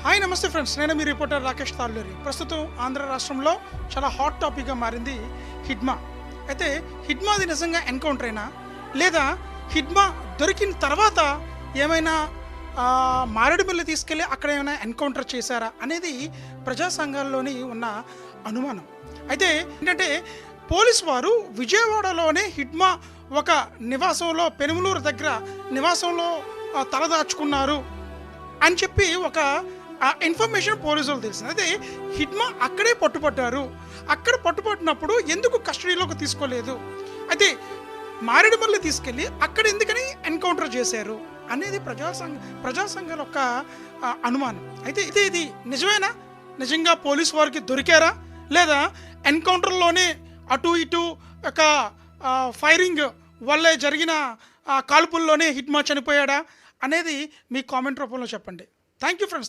Hi నమస్తే friends, నేను మీ reporter Rakesh Talluri. ప్రస్తుతం ఆంధ్ర రాష్ట్రంలో చాలా హాట్ టాపిక్గా మారింది హిడ్మా. అయితే హిడ్మాది నిజంగా ఎన్కౌంటర్ అయినా లేదా హిడ్మా దొరికిన తర్వాత ఏమైనా మారేడుమిల్లి తీసుకెళ్ళి అక్కడ ఏమైనా ఎన్కౌంటర్ చేశారా అనేది ప్రజా సంఘాల్లోని ఉన్న అనుమానం. అయితే ఏంటంటే పోలీసు వారు విజయవాడలోనే హిడ్మా ఒక నివాసంలో పెనుమలూరు దగ్గర నివాసంలో తలదాచుకున్నారు అని చెప్పి ఒక ఇన్ఫర్మేషన్ పోలీసులు తెలిసింది. అయితే హిడ్మా అక్కడే పట్టుపట్టారు. అక్కడ పట్టుపట్టినప్పుడు ఎందుకు కస్టడీలోకి తీసుకోలేదు, అయితే మారేడుమల్లి తీసుకెళ్ళి అక్కడ ఎందుకని ఎన్కౌంటర్ చేశారు అనేది ప్రజా సంఘాల యొక్క అనుమానం. అయితే ఇది నిజమేనా? నిజంగా పోలీసు వారికి దొరికారా, లేదా ఎన్కౌంటర్లోనే అటు ఇటు ఒక ఫైరింగ్ వల్లే జరిగిన కాల్పుల్లోనే హిడ్మా చనిపోయాడా అనేది మీ కామెంట్ రూపంలో చెప్పండి. Thank you friends.